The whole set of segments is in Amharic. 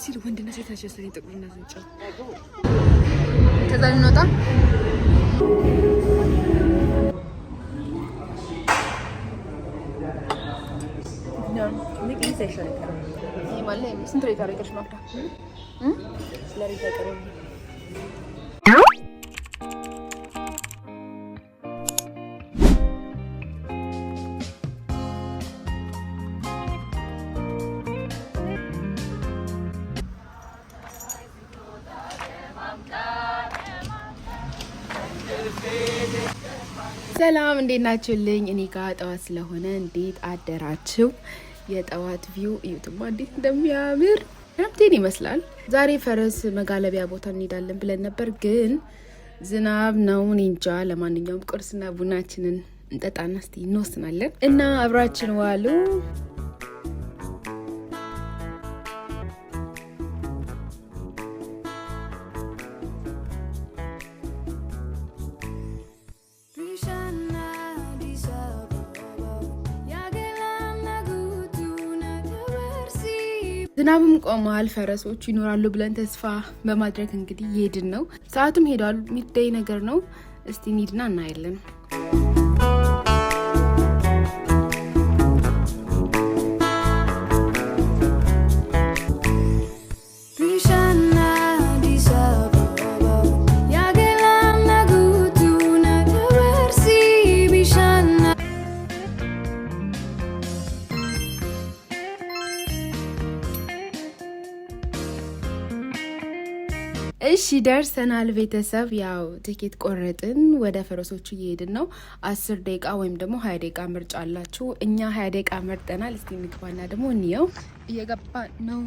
ሲል ወንድና ሴት አሸሰለኝ ጥቁርና ነጭ ከዛ እንወጣ ስንት ሬት አደረገች ማክዳ ስለሬት አቀረብ ሰላም እንዴት ናችሁልኝ? እኔ ጋር ጠዋት ስለሆነ እንዴት አደራችሁ? የጠዋት ቪው እዩትማ እንዴት እንደሚያምር ረምቴን ይመስላል። ዛሬ ፈረስ መጋለቢያ ቦታ እንሄዳለን ብለን ነበር፣ ግን ዝናብ ነው እንጃ። ለማንኛውም ቁርስና ቡናችንን እንጠጣና እስቲ እንወስናለን እና አብራችን ዋሉ። ዝናብም ቆሟል። ፈረሶቹ ይኖራሉ ብለን ተስፋ በማድረግ እንግዲህ እየሄድን ነው። ሰዓቱም ሄዷል። ሚድዴይ ነገር ነው። እስቲ እንሂድና እናያለን። እሺ ደርሰናል ቤተሰብ። ያው ቲኬት ቆረጥን፣ ወደ ፈረሶቹ እየሄድን ነው። 10 ደቂቃ ወይም ደግሞ 20 ደቂቃ ምርጫ አላችሁ። እኛ 20 ደቂቃ መርጠናል። እስቲ እንግባና ደግሞ እንየው። እየገባ ነው።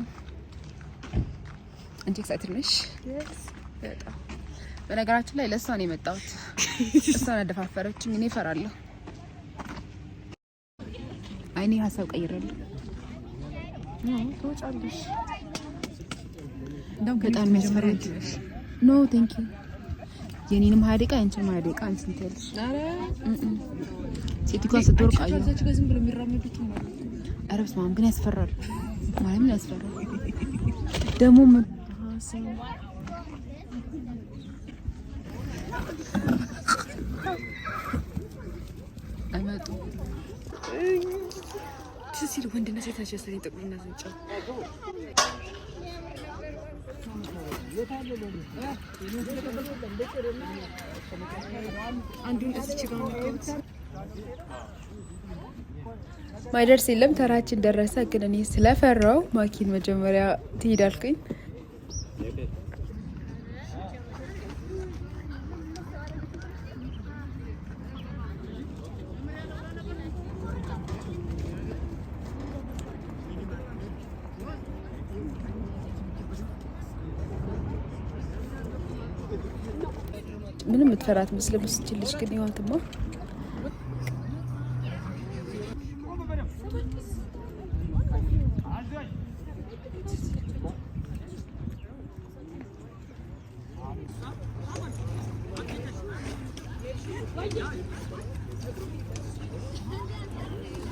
አንቺ ኤክሳይትድ ነሽ? በጣም በነገራችን ላይ ለእሷ ነው የመጣሁት። እሷን አደፋፈረችኝ። እኔ እፈራለሁ። አይኔ ሀሳብ ቀይራለሁ። ተወጫለሽ እንደውም በጣም የሚያስፈራኝ ኖ ቴንክ ዩ። የኔንም 20 ደቂቃ አንቺም 20 ደቂቃ አንቺ እንትልሽ። አረ ሴቲቷ ስትወርቅ አዩ ከዛች ጋር ዝም ብሎ የሚራመዱት ነው። አረ በስመ አብ ግን ያስፈራል። ማለት ምን ያስፈራል ደግሞ አይመጡ ሲል ወንድና ሴት አሸሰለኝ ጥቁርና ነጭ አንዱን እዚች ጋር ማይደርስ የለም። ተራችን ደረሰ። ግን እኔ ስለፈራው ማኪን መጀመሪያ ትሄዳልኩኝ። ምንም ምትፈራት መስለም ስችልሽ ግን ይዋትማ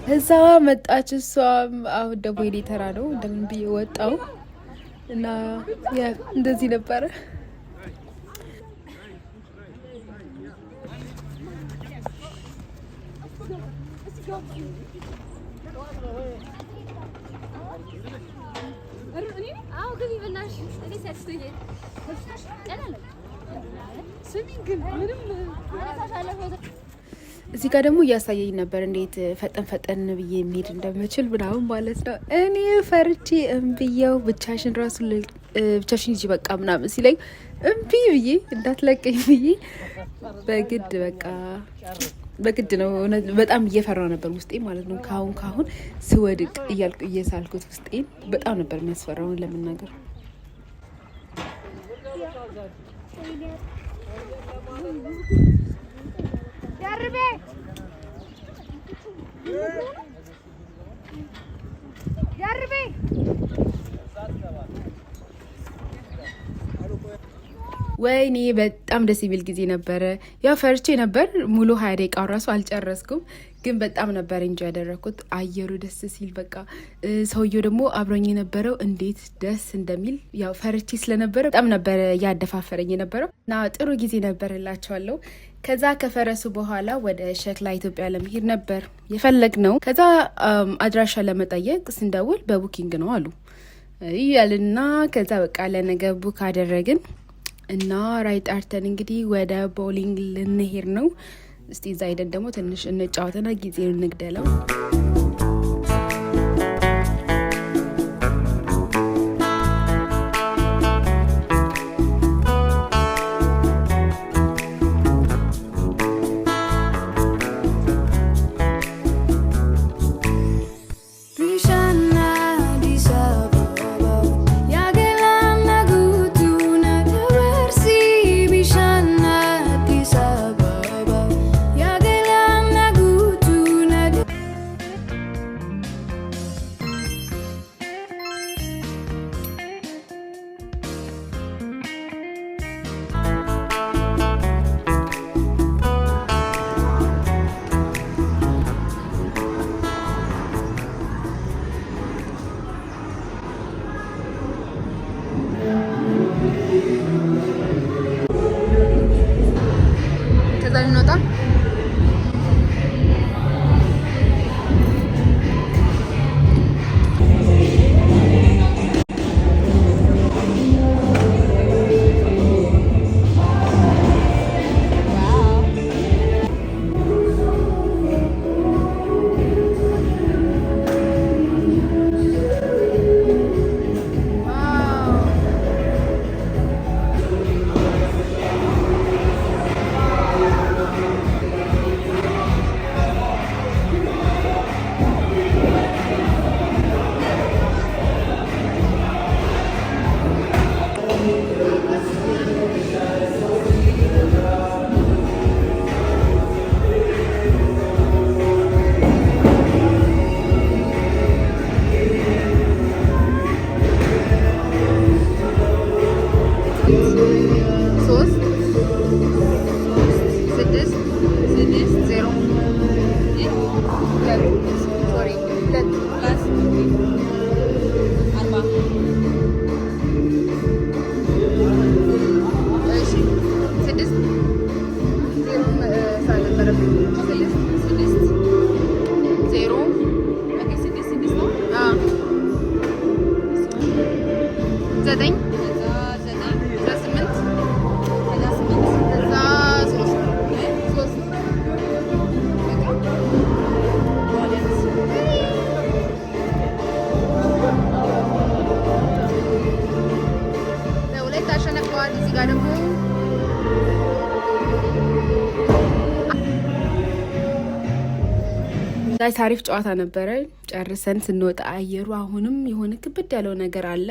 እዛ መጣች። እሷም አሁን ደግሞ የኔ ተራ ነው። እንደምን ብዬ ወጣው እና ያ እንደዚህ ነበረ። እዚህ ጋር ደግሞ እያሳየኝ ነበር እንዴት ፈጠን ፈጠን ብዬ የሚሄድ እንደምችል ምናምን ማለት ነው። እኔ ፈርቼ እምብዬው ብቻሽን ሂጂ በቃ ምናምን ሲለኝ እምቢ ብዬ እንዳትለቀኝ ብዬ በግድ ነው። በጣም እየፈራው ነበር ውስጤ ማለት ነው። ካሁን ስወድቅ እያልኩ እየሳልኩት ውስጤን በጣም ነበር የሚያስፈራውን ለመናገር። ወይኔ በጣም ደስ የሚል ጊዜ ነበረ። ያው ፈርቼ ነበር ሙሉ 20 ደቂቃው ራሱ አልጨረስኩም፣ ግን በጣም ነበር እንጂ ያደረኩት። አየሩ ደስ ሲል በቃ ሰውየው ደግሞ አብሮኝ የነበረው እንዴት ደስ እንደሚል ያው ፈርቼ ስለነበረ በጣም ነበር ያደፋፈረኝ የነበረው እና ጥሩ ጊዜ ነበር እላቸዋለሁ። ከዛ ከፈረሱ በኋላ ወደ ሸክላ ኢትዮጵያ ለመሄድ ነበር የፈለግ ነው። ከዛ አድራሻ ለመጠየቅ ስንደውል በቡኪንግ ነው አሉ እያልና ከዛ በቃ ለነገ ቡክ አደረግን እና ራይድ ጠርተን እንግዲህ ወደ ቦሊንግ ልንሄድ ነው። እስቲ እዛ ሄደን ደግሞ ትንሽ እንጫወተና ጊዜውን እንግደለው። ጋይስ አሪፍ ጨዋታ ነበረ። ጨርሰን ስንወጣ አየሩ አሁንም የሆነ ክብድ ያለው ነገር አለ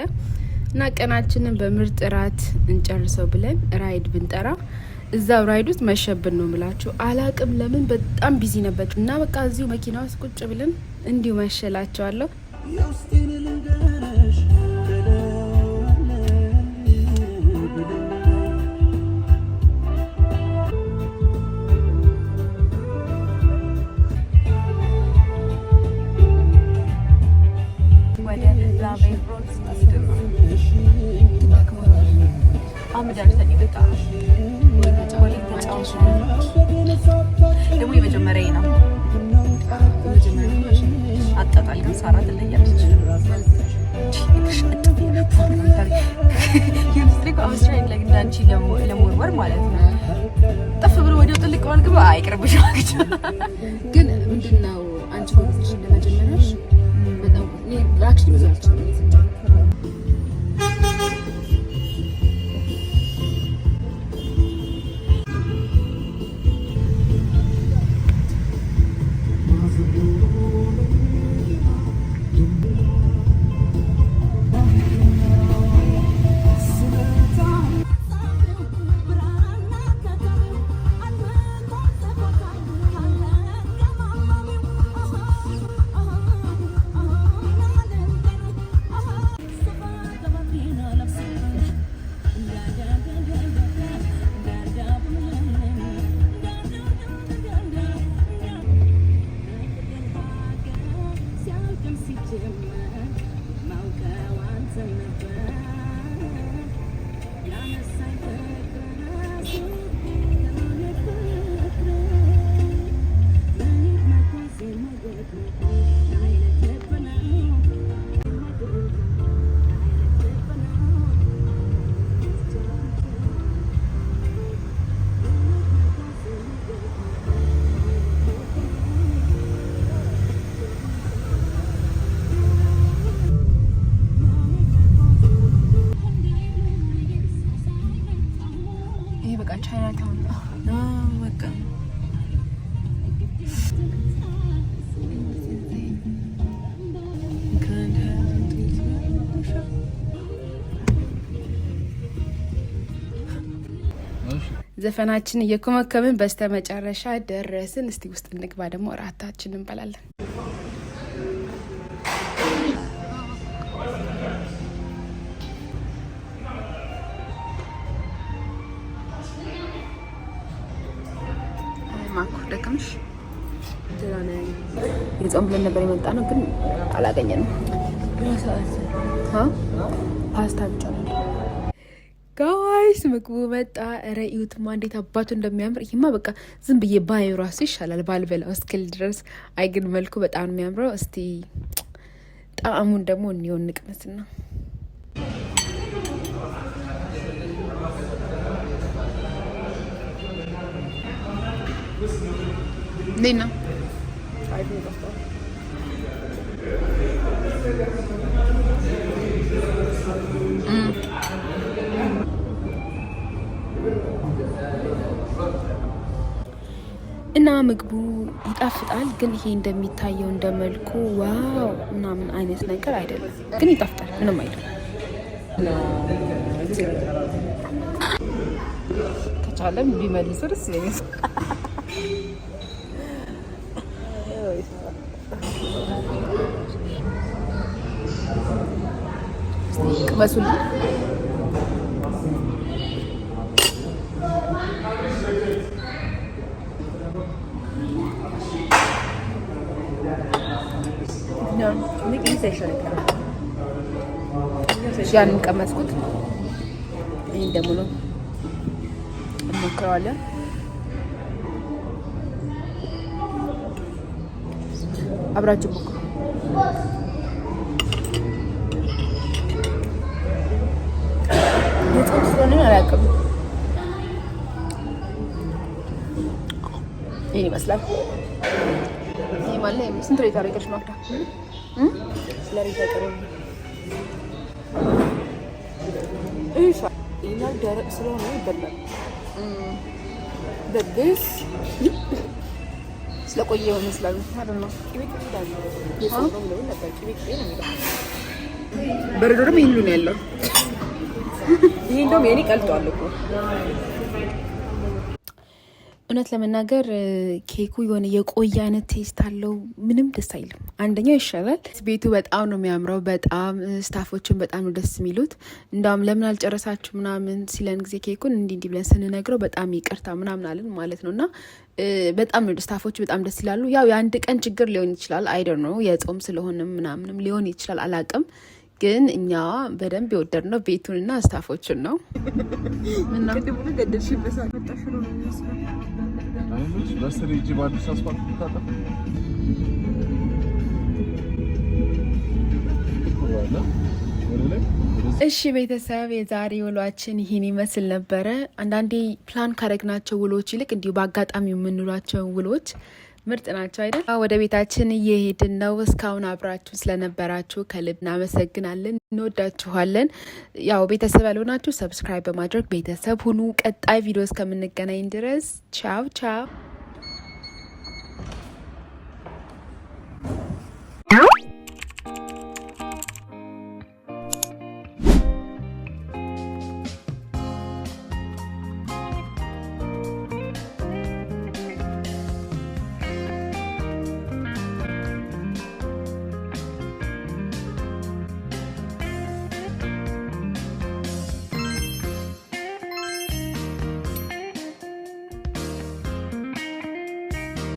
እና ቀናችንን በምርጥ ራት እንጨርሰው ብለን ራይድ ብንጠራ እዛው ራይድ ውስጥ መሸብን ነው ምላችሁ። አላቅም ለምን በጣም ቢዚ ነበር እና በቃ እዚሁ መኪና ውስጥ ቁጭ ብለን እንዲሁ መሸላቸዋለሁ። ደግሞ የመጀመሪያ ነው። አጣጣል ግን ሳራ ትለያለች። እንዳንቺ ለመወርወር ማለት ነው። ጠፍ ብሎ ወዲያው ጥልቅ ማልግባ አይቅርብሽ። ግን ምንድነው አንቺ ወጥሽ እንደመጀመሪያሽ በጣም ላክሽ ይዛልች ዘፈናችን እየኮመከምን በስተመጨረሻ ደረስን። እስቲ ውስጥ እንግባ፣ ደግሞ እራታችን እንበላለን። ማኩ ደከምሽ? የጾም ብለን ነበር የመጣ ነው ግን አላገኘንም። ፓስታ ብቻ ነው ጋይስ። ምግቡ መጣ። ኧረ እዩትማ እንዴት አባቱ እንደሚያምር። ይሄማ በቃ ዝም ብዬ ባዩ ራሱ ይሻላል ባልበላው እስክል ድረስ። አይ ግን መልኩ በጣም የሚያምረው። እስቲ ጣዕሙን ደግሞ እንየው እንቅመስና ሌና እና ምግቡ ይጣፍጣል። ግን ይሄ እንደሚታየው እንደመልኩ ዋው ምናምን አይነት ነገር አይደለም። ግን ይጣፍጣል፣ ምንም አይደለም። ከቻለም ቢመልሱ ደስ ይለኛል። ቅመሱልኝ። ያንን ቀመስኩት። ይህን ደግሞ ነው እንሞክረዋለን። አብራችሁ ሞክሩ። የጾም ስለሆነ አላውቅም። ይህን ይመስላል። ይህ ማለት ስንት ሬት አደረገች ማክዳ? ስለ ሬት አይቀርም። ይህና ደረቅ ስለሆነ ይበላል። በድስ ስለቆየ ይመስላል ማለት ነው። በረዶ ደግሞ ይህን ነው ያለው። ይህ እንደውም የኔ ቀልጧል እኮ። እውነት ለመናገር ኬኩ የሆነ የቆየ አይነት ቴስት አለው። ምንም ደስ አይልም። አንደኛው ይሻላል። ቤቱ በጣም ነው የሚያምረው። በጣም ስታፎችን በጣም ነው ደስ የሚሉት። እንዳውም ለምን አልጨረሳችሁ ምናምን ሲለን ጊዜ ኬኩን እንዲህ ብለን ስንነግረው በጣም ይቅርታ ምናምን አለን ማለት ነው። እና በጣም ነው ስታፎች በጣም ደስ ይላሉ። ያው የአንድ ቀን ችግር ሊሆን ይችላል። አይደር ነው የጾም ስለሆነም ምናምንም ሊሆን ይችላል። አላቅም ግን እኛ በደንብ የወደድነው ቤቱንና ስታፎችን ነው። እና እሺ ቤተሰብ የዛሬ ውሏችን ይህን ይመስል ነበረ። አንዳንዴ ፕላን ካደረግናቸው ውሎች ይልቅ እንዲሁ በአጋጣሚ የምንውላቸው ውሎች ምርጥ ናቸው አይደል? ወደ ቤታችን እየሄድን ነው። እስካሁን አብራችሁ ስለነበራችሁ ከልብ እናመሰግናለን። እንወዳችኋለን። ያው ቤተሰብ ያልሆናችሁ ሰብስክራይብ በማድረግ ቤተሰብ ሁኑ። ቀጣይ ቪዲዮ እስከምንገናኝ ድረስ ቻው ቻው።